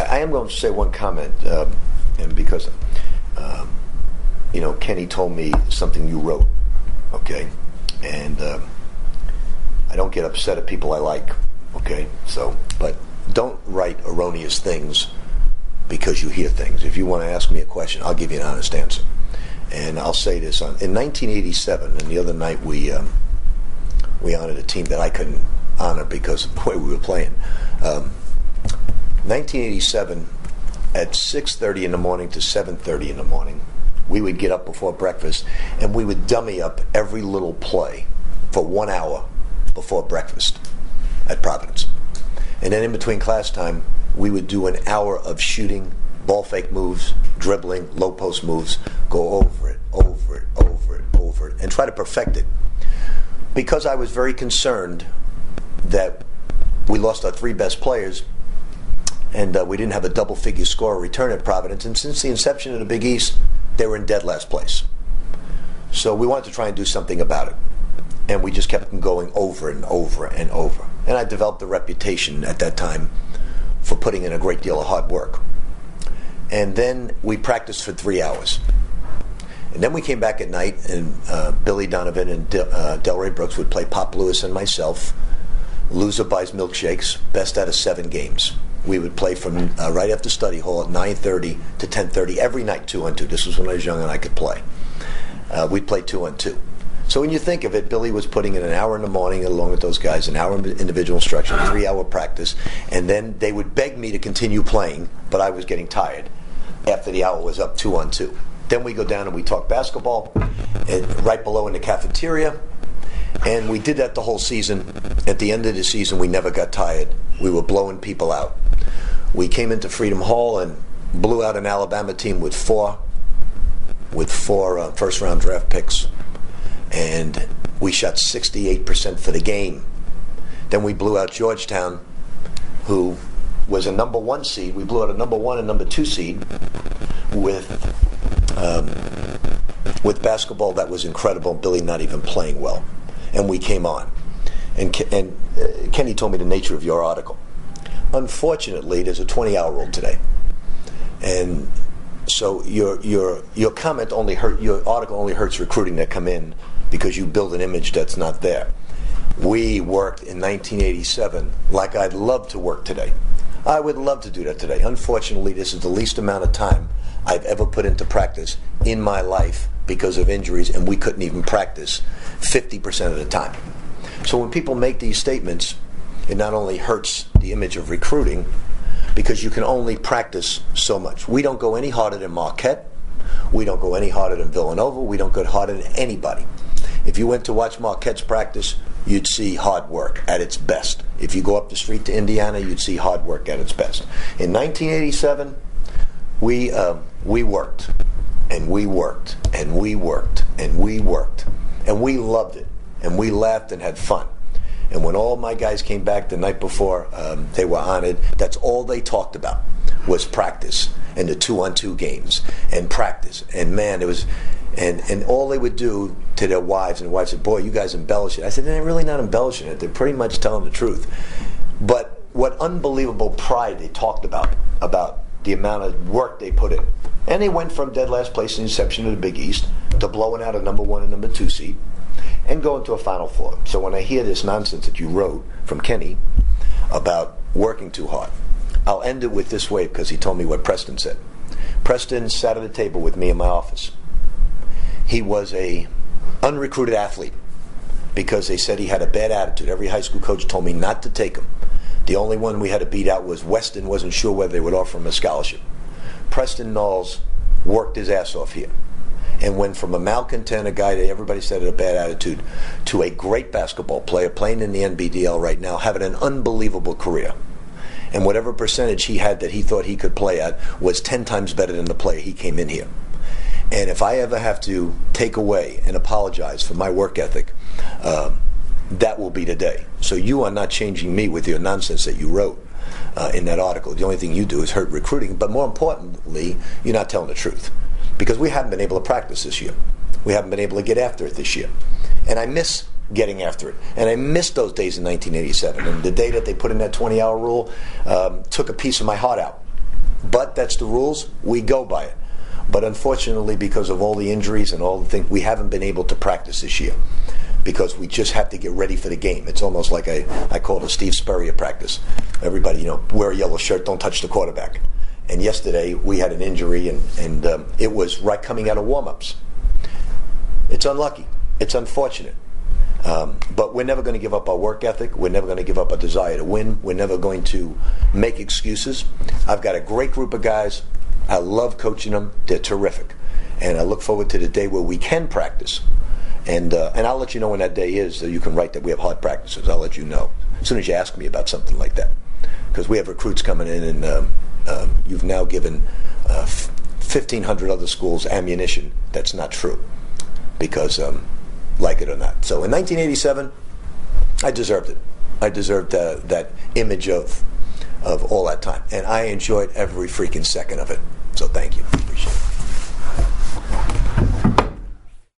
I am going to say one comment, and because Kenny told me something you wrote, okay, and I don't get upset at people I like, okay. So, but don't write erroneous things because you hear things. If you want to ask me a question, I'll give you an honest answer. And I'll say this: in 1987, and the other night we honored a team that I couldn't honor because of the way we were playing. 1987, at 6:30 in the morning to 7:30 in the morning, we would get up before breakfast and we would dummy up every little play for 1 hour before breakfast at Providence. And then in between class time, we would do an hour of shooting, ball fake moves, dribbling, low post moves, go over it, and try to perfect it. Because I was very concerned that we lost our 3 best players and we didn't have a double-figure score return at Providence, and since the inception of the Big East, they were in dead last place. So we wanted to try and do something about it. And we just kept them going over and over and over. And I developed a reputation at that time for putting in a great deal of hard work. And then we practiced for 3 hours. And then we came back at night, and Billy Donovan and Delray Brooks would play Pop Lewis and myself. Loser buys milkshakes, best out of 7 games. We would play from right after study hall at 9:30 to 10:30 every night, 2-on-2. This was when I was young and I could play. We'd play 2-on-2. So when you think of it, Billy was putting in an hour in the morning along with those guys, an hour individual instruction, 3-hour practice, and then they would beg me to continue playing, but I was getting tired after the hour was up, 2-on-2. Then we go down and we talk basketball, and right below in the cafeteria, and we did that the whole season. At the end of the season, we never got tired. We were blowing people out. We came into Freedom Hall and blew out an Alabama team with four first-round draft picks. And we shot 68% for the game. Then we blew out Georgetown, who was a number 1 seed. We blew out a number 1 and number 2 seed with basketball that was incredible. Billy not even playing well, and we came on. And Kenny told me the nature of your article. Unfortunately, there's a 20-hour rule today, and so your comment only hurt. Your article only hurts recruiting that come in because you build an image that's not there. We worked in 1987 like I'd love to work today. I would love to do that today. Unfortunately, this is the least amount of time I've ever put into practice in my life because of injuries, and we couldn't even practice 50% of the time. So when people make these statements, it not only hurts the image of recruiting, because you can only practice so much. We don't go any harder than Marquette. We don't go any harder than Villanova. We don't go harder than anybody. If you went to watch Marquette's practice, you'd see hard work at its best. If you go up the street to Indiana, you'd see hard work at its best. In 1987, we worked, and we worked, and we worked, and we worked, and we loved it, and we laughed and had fun. And when all my guys came back the night before they were honored, that's all they talked about was practice and the 2-on-2 games and practice. And man, it was, and all they would do to their wives, and the wives said, "Boy, you guys embellish it." I said, "They're really not embellishing it. They're pretty much telling the truth." But what unbelievable pride they talked about the amount of work they put in. And they went from dead last place in the inception of the Big East to blowing out a number 1 and number 2 seed and going to a Final Four. So when I hear this nonsense that you wrote from Kenny about working too hard, I'll end it with this way because he told me what Preston said. Preston sat at a table with me in my office. He was a unrecruited athlete because they said he had a bad attitude. Every high school coach told me not to take him. The only one we had to beat out was Weston. Wasn't sure whether they would offer him a scholarship. Preston Knowles worked his ass off here and went from a malcontent, a guy that everybody said had a bad attitude, to a great basketball player playing in the NBDL right now, having an unbelievable career. And whatever percentage he had that he thought he could play at was 10 times better than the player he came in here. And if I ever have to take away and apologize for my work ethic, that will be the day. So you are not changing me with your nonsense that you wrote in that article. The only thing you do is hurt recruiting, but more importantly, you're not telling the truth. Because we haven't been able to practice this year. We haven't been able to get after it this year. And I miss getting after it. And I missed those days in 1987. And the day that they put in that 20-hour rule took a piece of my heart out. But that's the rules. We go by it. But unfortunately, because of all the injuries and all the things, we haven't been able to practice this year because we just have to get ready for the game. It's almost like I call it a Steve Spurrier practice. Everybody, wear a yellow shirt, don't touch the quarterback. And yesterday we had an injury, and it was right coming out of warm-ups. It's unlucky. It's unfortunate. But we're never going to give up our work ethic. We're never going to give up our desire to win. We're never going to make excuses. I've got a great group of guys. I love coaching them. They're terrific. And I look forward to the day where we can practice. And I'll let you know when that day is, so you can write that we have hard practices. I'll let you know as soon as you ask me about something like that. Because we have recruits coming in, and you've now given 1,500 other schools ammunition that's not true. Because, like it or not. So in 1987, I deserved it. I deserved that image of all that time. And I enjoyed every freaking second of it. So thank you.